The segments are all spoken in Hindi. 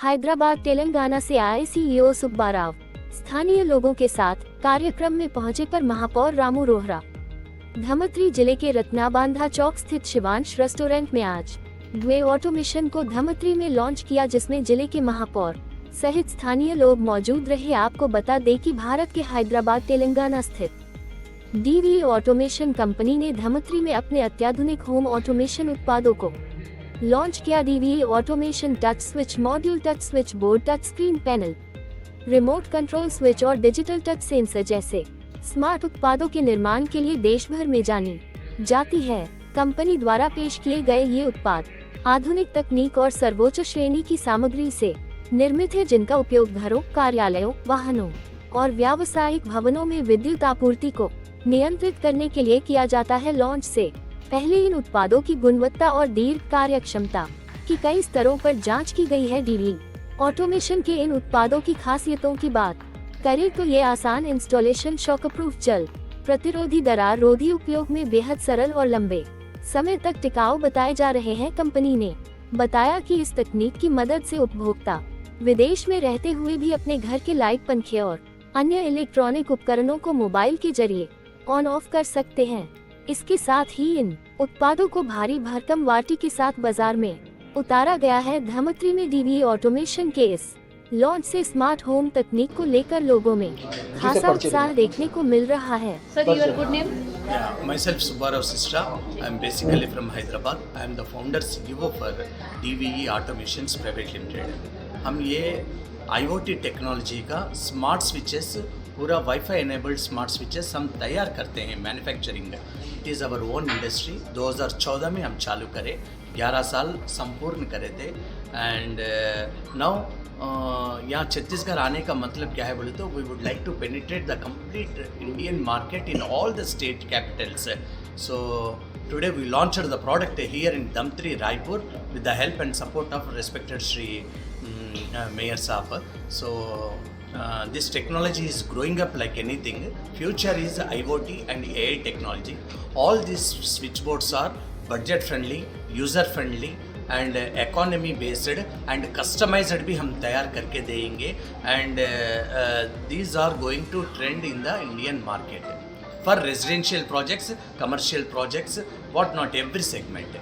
हैदराबाद तेलंगाना से आए सीईओ सुब्बा राव स्थानीय लोगों के साथ कार्यक्रम में पहुंचे पर महापौर रामू रोहरा। धमत्री जिले के रत्नाबांधा चौक स्थित शिवांश रेस्टोरेंट में आज वे ऑटोमेशन को धमत्री में लॉन्च किया, जिसमें जिले के महापौर सहित स्थानीय लोग मौजूद रहे। आपको बता दें कि भारत के हैदराबाद तेलंगाना स्थित डीवी ऑटोमेशन कंपनी ने धमत्री में अपने अत्याधुनिक होम ऑटोमेशन उत्पादों को लॉन्च किया। DV automation touch switch module, touch switch board, touch screen panel, remote control switch और डिजिटल टच सेंसर जैसे स्मार्ट उत्पादों के निर्माण के लिए देश भर में जानी जाती है। कंपनी द्वारा पेश किए गए ये उत्पाद आधुनिक तकनीक और सर्वोच्च श्रेणी की सामग्री से निर्मित है, जिनका उपयोग घरों, कार्यालयों, वाहनों और व्यावसायिक भवनों में विद्युत आपूर्ति को नियंत्रित करने के लिए किया जाता है। लॉन्च से पहले इन उत्पादों की गुणवत्ता और दीर्घ कार्यक्षमता की कई स्तरों पर जांच की गई है। डीवी ऑटोमेशन के इन उत्पादों की खासियतों की बात करें तो ये आसान इंस्टॉलेशन, शॉक प्रूफ, जल प्रतिरोधी, दरार रोधी, उपयोग में बेहद सरल और लंबे समय तक टिकाऊ बताए जा रहे हैं। कंपनी ने बताया कि इस तकनीक की मदद से उपभोक्ता विदेश में रहते हुए भी अपने घर के लाइट, पंखे और अन्य इलेक्ट्रॉनिक उपकरणों को मोबाइल के जरिए ऑन ऑफ कर सकते हैं। इसके साथ ही इन उत्पादों को भारी भरकम वारंटी के साथ बाजार में उतारा गया है। धमत्री में डीवी ऑटोमेशन के इस लॉन्च से स्मार्ट होम तकनीक को लेकर लोगों में खासा उत्साह देखने को मिल रहा है। Sir, your good name? Myself Subba Rao Sisra. I am basically from Hyderabad. I am the founder CEO for DVE Automations Private Limited. हम ये IoT टेक्नोलॉजी का स्मार्ट स्विचेस, पूरा वाईफाई एनेबल्ड स्मार्ट स्विचेस हम तैयार करते हैं, manufacturing. It is our own industry. 2014 में हम चालू करे, 11 साल संपूर्ण करे थे। एंड नाउ यहाँ छत्तीसगढ़ आने का मतलब क्या है बोले तो we would like to penetrate the complete Indian market in all the state capitals. So today we launched the product here in Damtri, Raipur with the help and support of respected Shri Mayor Saab. So this technology is growing up like anything. Future is IoT and AI technology. All these switchboards are budget friendly, user friendly and economy based and customized भी हम तैयार करके देंगे। And these are going to trend in the Indian market for residential projects, commercial projects, what not, every segment.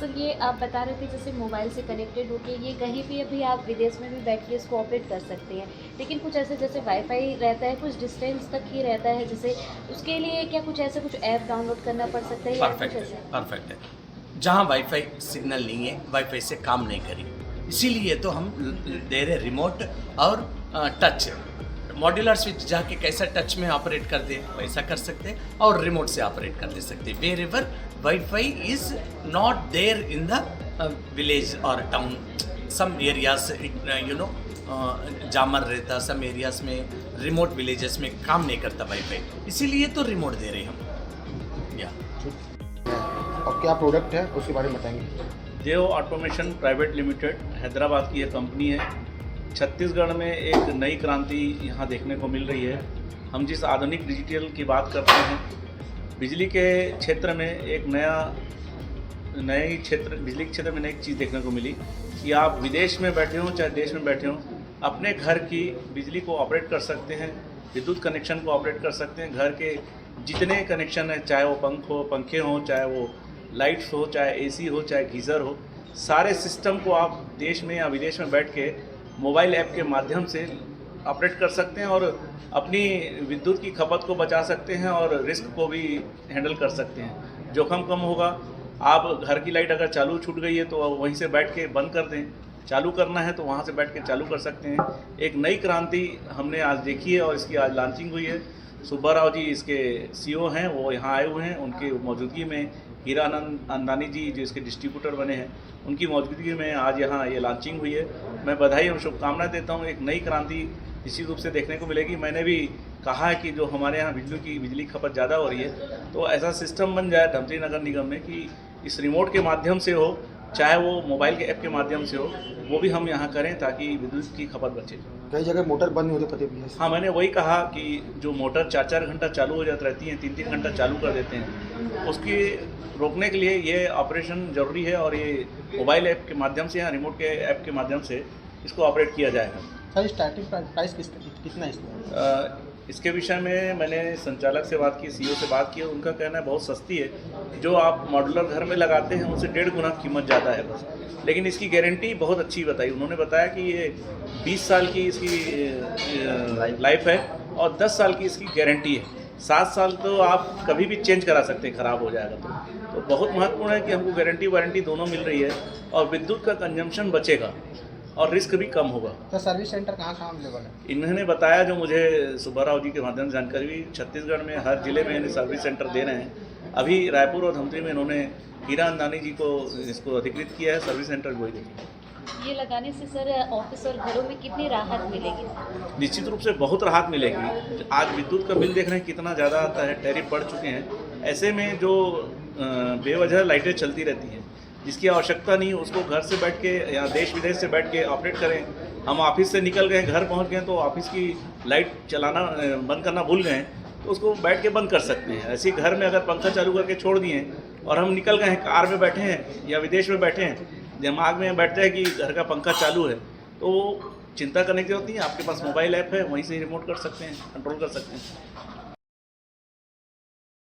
Sir, ये आप बता रहे थे जैसे मोबाइल से कनेक्टेड होके ये कहीं भी अभी आप विदेश में भी बैठ के इसको ऑपरेट कर सकते हैं, लेकिन कुछ ऐसे जैसे वाईफाई रहता है, कुछ डिस्टेंस तक ही रहता है, जैसे उसके लिए क्या कुछ ऐसे कुछ ऐप डाउनलोड करना पड़ सकता है? परफेक्ट है। जहाँ वाईफाई सिग्नल नहीं है, वाईफाई से काम नहीं करी, इसीलिए तो हम दे रहे रिमोट और टच। मॉड्यूलर स्विच जाके कैसा टच में ऑपरेट कर दे वैसा कर सकते हैं और रिमोट से ऑपरेट कर दे सकते हैं। Wherever wifi is not there in the village और town, some areas you know jammer रहता, सम एरियाज में रिमोट विलेजेस में काम नहीं करता वाईफाई, इसीलिए तो रिमोट दे रहे हम। या और क्या प्रोडक्ट है उसके बारे में बताएंगे? देव ऑटोमेशन प्राइवेट लिमिटेड हैदराबाद की ये कंपनी है। छत्तीसगढ़ में एक नई क्रांति यहाँ देखने को मिल रही है। हम जिस आधुनिक डिजिटल की बात करते हैं, बिजली के क्षेत्र में एक बिजली के क्षेत्र में नई चीज़ देखने को मिली कि आप विदेश में बैठे हों चाहे देश में बैठे हों, अपने घर की बिजली को ऑपरेट कर सकते हैं, विद्युत कनेक्शन को ऑपरेट कर सकते हैं। घर के जितने कनेक्शन हैं, चाहे वो पंखे हों, चाहे वो लाइट्स हो, चाहे एसी हो, चाहे गीज़र हो, सारे सिस्टम को आप देश में या विदेश में बैठ के मोबाइल ऐप के माध्यम से ऑपरेट कर सकते हैं और अपनी विद्युत की खपत को बचा सकते हैं और रिस्क को भी हैंडल कर सकते हैं। जोखिम कम होगा। आप घर की लाइट अगर चालू छूट गई है तो वहीं से बैठ के बंद कर दें, चालू करना है तो वहाँ से बैठ के चालू कर सकते हैं। एक नई क्रांति हमने आज देखी है और इसकी आज लॉन्चिंग हुई है। सुब्बा राव जी इसके CEO हैं, वो यहाँ आए हुए हैं। उनके मौजूदगी में हीरानंद अंदानी जी जो इसके डिस्ट्रीब्यूटर बने हैं, उनकी मौजूदगी में आज यहाँ ये लॉन्चिंग हुई है। मैं बधाई और शुभकामनाएं देता हूँ। एक नई क्रांति निश्चित रूप से देखने को मिलेगी। मैंने भी कहा है कि जो हमारे यहाँ बिजली खपत ज़्यादा हो रही है, तो ऐसा सिस्टम बन जाए धमतरी नगर निगम में कि इस रिमोट के माध्यम से हो, चाहे वो मोबाइल के ऐप के माध्यम से हो, वो भी हम यहाँ करें ताकि विद्युत की खपत बचे। कई जगह मोटर बंद होती पता भी है। हाँ, मैंने वही कहा कि जो मोटर 4-4 घंटा चालू हो जाती रहती हैं, 3-3 घंटा चालू कर देते हैं, उसकी रोकने के लिए ये ऑपरेशन ज़रूरी है। और ये मोबाइल ऐप के माध्यम से या रिमोट के ऐप के माध्यम से इसको ऑपरेट किया जाएगा। सर स्टार्टिंग प्राइस कितना है इसका? इसके विषय में मैंने संचालक से बात की, सीईओ से बात की, और उनका कहना है बहुत सस्ती है। जो आप मॉड्यूलर घर में लगाते हैं उनसे 1.5 गुना कीमत ज़्यादा है बस, लेकिन इसकी गारंटी बहुत अच्छी बताई। उन्होंने बताया कि ये 20 साल की इसकी लाइफ है और 10 साल की इसकी गारंटी है। 7 साल तो आप कभी भी चेंज करा सकते हैं, ख़राब हो जाएगा तो बहुत महत्वपूर्ण है कि हमको गारंटी वारंटी दोनों मिल रही है और विद्युत का कंजम्पशन बचेगा और रिस्क भी कम होगा। तो सर्विस सेंटर कहाँ अवेलेबल है? इन्होंने बताया, जो मुझे सुब्बाराव जी के माध्यम से जानकारी हुई, छत्तीसगढ़ में हर जिले में इन्हें सर्विस सेंटर दे रहे हैं। अभी रायपुर और धमतरी में इन्होंने हीरा अंदानी जी को इसको अधिकृत किया है, सर्विस सेंटर वही देखेंगे। ये लगाने से सर ऑफिस और घरों में कितनी राहत मिलेगी? निश्चित रूप से बहुत राहत मिलेगी। आज विद्युत का बिल देख रहे हैं कितना ज़्यादा आता है, टैरिफ बढ़ चुके हैं। ऐसे में जो बेवजह लाइटें चलती रहती हैं, जिसकी आवश्यकता नहीं, उसको घर से बैठ के या देश विदेश से बैठ के ऑपरेट करें। हम ऑफिस से निकल गए, घर पहुंच गए तो ऑफिस की लाइट चलाना बंद करना भूल गए तो उसको बैठ के बंद कर सकते हैं। ऐसे ही घर में अगर पंखा चालू करके छोड़ दिए और हम निकल गए हैं, कार में बैठे हैं या विदेश में बैठे हैं, दिमाग में बैठता है कि घर का पंखा चालू है, तो वो चिंता करने की जरूरत नहीं है। आपके पास मोबाइल ऐप है, वहीं से रिमोट कर सकते हैं, कंट्रोल कर सकते हैं।